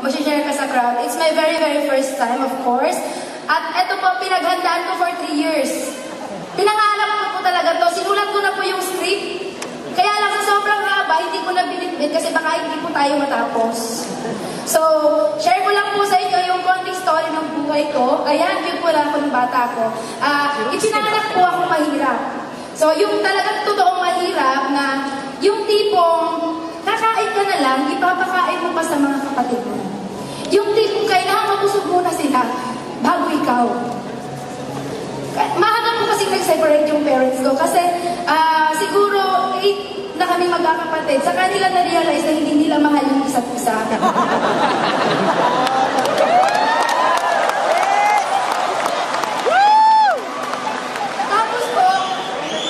mag-share ka sa crowd. It's my very, very first time, of course. At eto po, pinaghandaan ko for 3 years. Pinangarap ko po talaga to. Sinulat ko na po yung script. Kaya lang sa sobrang haba, hindi ko na binitbit kasi baka hindi po tayo matapos. So, share ko lang po sa inyo yung konting story ng buhay ko. Ayan, yun po lang po ng bata ko. Ipinanganak po ako mahirap. So, yung talagang totoong mahirap na yung tipong kakain ka na lang, ipapakain mo pa sa mga kapatid mo. Yung tipong kailangan mabusog muna sila bago ikaw. Maaga po kasi nag-separate yung parents ko kasi siguro 8 na kami magkakapatid. Sa kanila na-realize na hindi nila mahal yung isa't isa. Tapos po,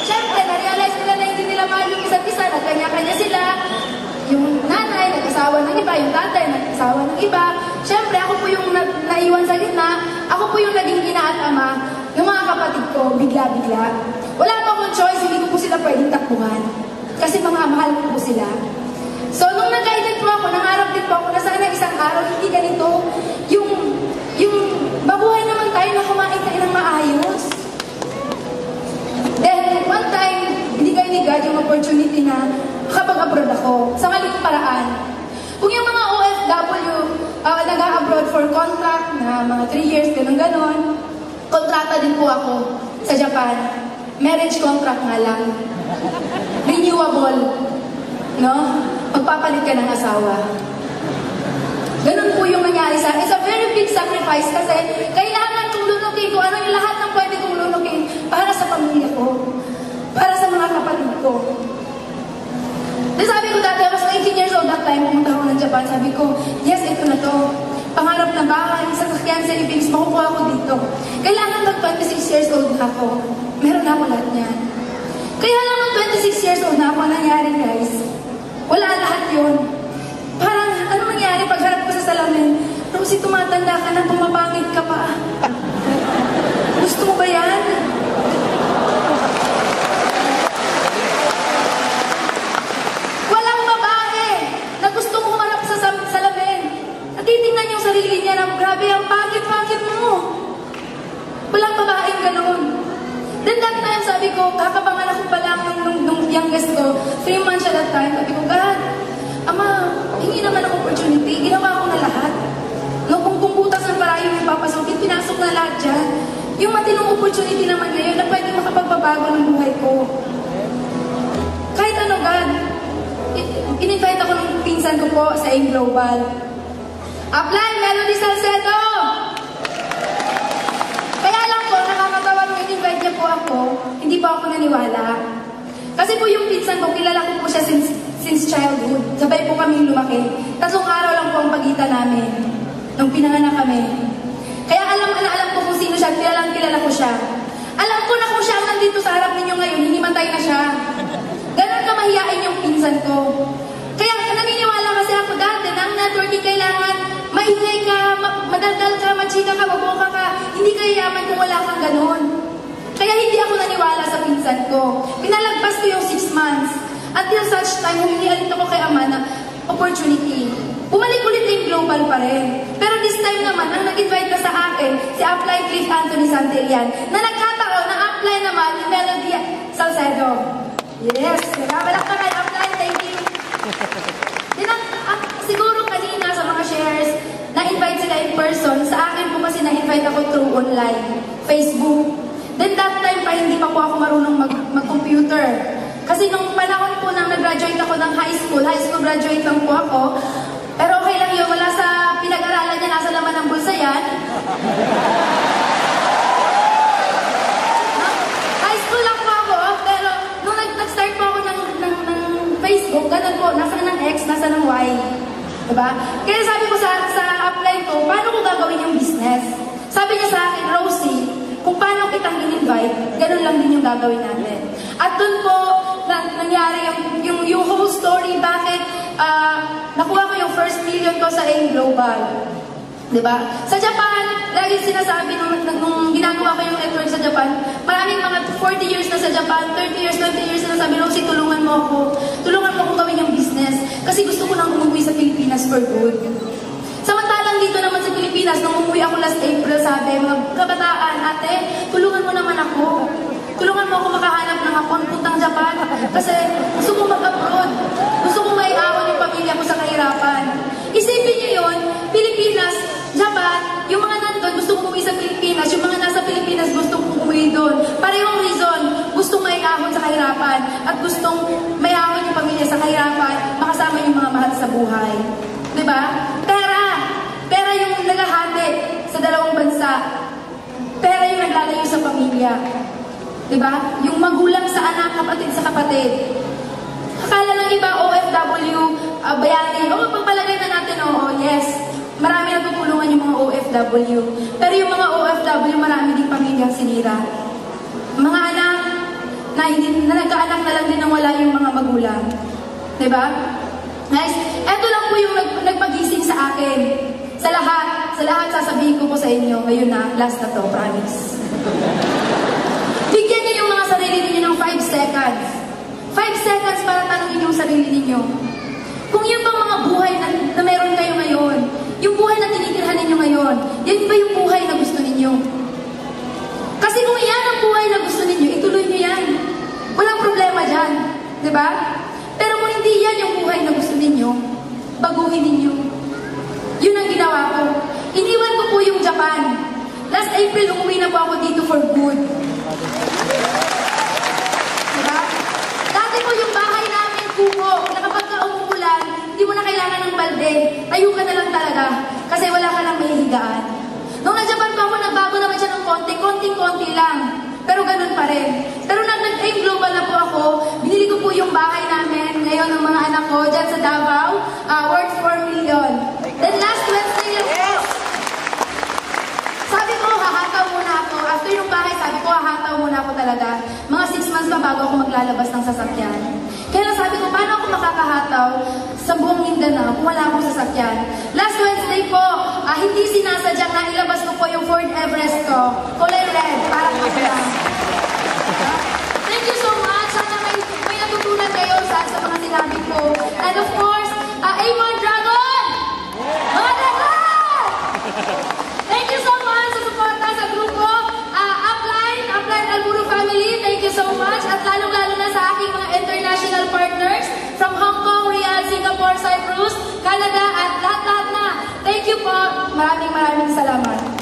syempre na-realize nila na hindi nila mahal yung isa't isa. Nagkanya-kanya sila. Yung nanay, nag-asawa ng iba. Yung tatay, nag-asawa ng iba. Syempre, ako po yung naiwan sa gitna. Ako po yung naging ina at ama. Yung mga kapatid ko, bigla-bigla. Wala pa akong choice, hindi ko po sila pwedeng takbuhan. Kasi mga mahal ko po sila. So, nung nag-guided po ako, nangarap din po ako na sana isang araw, hindi ganito. Yung mabuhay naman tayo na kumain tayo ng maayos. Then, one time, binigay ni God yung opportunity na makapag-abroad ako sa maling paraan. Kung yung mga OFW, nag-abroad for contract na mga 3 years, ganun-ganon, kontrata din po ako sa Japan. Marriage contract nga lang. Renewable. No? Magpapalit ka ng asawa. Ganun po yung nangyari sa akin. It's a very big sacrifice kasi kailangan kong lunukin ko ano yung lahat ng pwede kong lunukin para sa pamilya ko. Para sa mga kapatid ko. Then sabi ko dati, I was 18 years old that time, pumunta ako ng Japan. Sabi ko, yes, ito na to. Pangarap na bahay, sasakyan sa Philippines, makukuha ako dito. Kailangan mag 26 years old na ako. Meron na ako lahat niyan. Kaya lang ng 26 years old na ako, nangyari guys. Wala lahat yun. Parang, ano nangyari pagharap ko sa salamin? Rosie, tumatanda ka na, pumapangit ka pa. Gusto mo ba yan? Walang babae na gustong humarap sa salamin. Natitingnan yung sarili niya na grabe, ang pangit-pangit mo. Walang babaeng ganun. Then that time, sabi ko, kakapanganak ko pa lang nung youngest ko, 3 months siya that time. Sabi ko, God, Ama, hingi naman ang opportunity. Ginawa ko na lahat. No, kung butas ng parayo yung papasukin, pinasok na lahat dyan. Yung matinong opportunity naman ngayon na pwede makapagbabago ng buhay ko. Kahit ano, God, in-invite ako ng pinsan ko po sa AIM Global. Apply, Melody Salcedo! Kaya lang po, nakakatawa nung in-invite niya po ako, hindi pa ako naniwala. Kasi po yung pinsan ko, kilala ko po siya since childhood. Sabay po kami lumaki. 3 araw lang po ang pagitan namin nung pinanganak kami. Kaya alam ko kung sino siya, kilala ko siya. Alam ko na kung siya ang nandito sa harap ninyo ngayon, hinimatay na siya. Ganon ka mahiyain yung pinsan ko. Kaya naniniwala kasi ako dati na ang networking kailangan maingay ka, madaldal ka, machika ka, maboka ka. Hindi ka yaman kung wala kang ganon. Kaya hindi ako naniwala sa pinsan ko. Pinalagpas ko yung 6 months. Until such time, humingi ulit ako kay Ama na opportunity. Bumalik ulit yung global pa rin. Pero this time naman, ang nag-invite na sa akin, si Apply Cliff Anthony Santillan, na nagkataon na apply naman ni Melody Salcedo. Yes, malak na kay Apply, thank you. Siguro kanina sa mga shares, na-invite sila in person. Sa akin po kasi na-invite ako through online, Facebook. Then that time pa, hindi pa po ako marunong mag-computer. Kasi nung panahon po nang nag-graduate ako ng high school graduate lang po ako. Pero okay lang yun, wala sa pinag-aralan niya, nasa laman ng bulsa yan. High school lang po ako, pero nung nag-start po ako ng Facebook, ganun po, nasa ng X, nasa ng Y. Diba? Kaya sabi ko sa apply ko, paano ko gagawin yung business? Sabi niya sa akin, Rosie, kung paano kitang in-invite, ganun lang din yung gagawin natin. At dun po, nangyari yung whole story, bakit nakuha ko yung first million ko sa AIM Global. Diba? Sa Japan, lagi sinasabi nung ginagawa ko yung network sa Japan, maraming mga 40 years na sa Japan, 30 years, 20 years na sabi, Rosie, tulungan mo ako. Tulungan mo akong gawin yung business. Kasi gusto ko nang umuwi sa Pilipinas for good. nagsasabi, mga kabataan, ate, tulungan mo naman ako. Tulungan mo ako makahanap ng akong puntang Japan. Kasi gusto ko mag-abroad. Gusto ko maiahon yung pamilya ko sa kahirapan. Isipin niyo yun, Pilipinas, Japan, yung mga nandun gusto ko umuwi sa Pilipinas, yung mga nasa Pilipinas gusto ko umuwi doon. Parehong reason, gustong maiahon sa kahirapan at gustong maiahon yung pamilya sa kahirapan, makasama yung mga mahal sa buhay. Diba? Pera yung naghahati sa dalawang bansa. Pera yung naglalayo sa pamilya. Diba? Yung magulang sa anak, kapatid sa kapatid. Akala ng iba, OFW, bayani. Oo, pagpalagay na natin, oo, yes. Marami natutulungan yung mga OFW. Pero yung mga OFW, marami din pamilyang sinira. Mga anak na nagkaanak na lang din nang wala yung mga magulang. Diba? Guys, eto lang po yung nagpagising sa akin. Sa lahat sasabihin ko po sa inyo. Ngayon na, last na to, promise. Bigyan niyo yung mga sarili ninyo ng 5 seconds. 5 seconds para tanungin yung sarili ninyo. Kung yun bang mga buhay na meron kayo ngayon, yung buhay na tinitirhan ninyo ngayon, yan ba yung buhay na gusto ninyo? Kasi kung yan ang buhay na gusto ninyo, ituloy nyo yan. Walang problema dyan. Diba? Pero kung hindi yan yung buhay na gusto ninyo, baguhin ninyo. Yun ang ginawa ko. Iniwan ko po yung Japan. Last April, umuwi na po ako dito for good. Diba? Dati po yung bahay namin, kuko, na kapag ka umuulan, hindi mo na kailangan ng balde. Tayo ka na lang talaga. Kasi wala ka lang mahihigaan. Nung nag-Japan pa ako, nagbago naman siya ng konting-konti lang. Pero ganun pa rin. Pero nag-aim global na po ako. Binili ko po yung bahay namin ngayon ng mga anak ko dyan sa Davao. Worth 4 million. Then last Wednesday lang po. Sabi ko, hahataw muna ako. After yung bahay, sabi ko, hahataw muna ako talaga. Mga 6 months pa bago ako maglalabas ng sasakyan. Kaya lang sabi ko, paano ako makakahataw sa buong Mindanao kung wala akong sasakyan? Last Wednesday po, hindi sinasadya nga ilabas ko po yung Ford Everest ko. Kulay red, parang ako lang. Thank you so much. Sana may natutunan kayo sa mga sinabi ko. And of course, A1 Dragon! Mga Dragon! Thank you so much sa suporta sa grupo. Upline Alburo family, thank you so much. At lalong-lalo na sa aking mga international partners from Hong Kong, Riyadh, Singapore, Cyprus, Canada, at lahat-lahat na. Thank you po. Maraming salamat.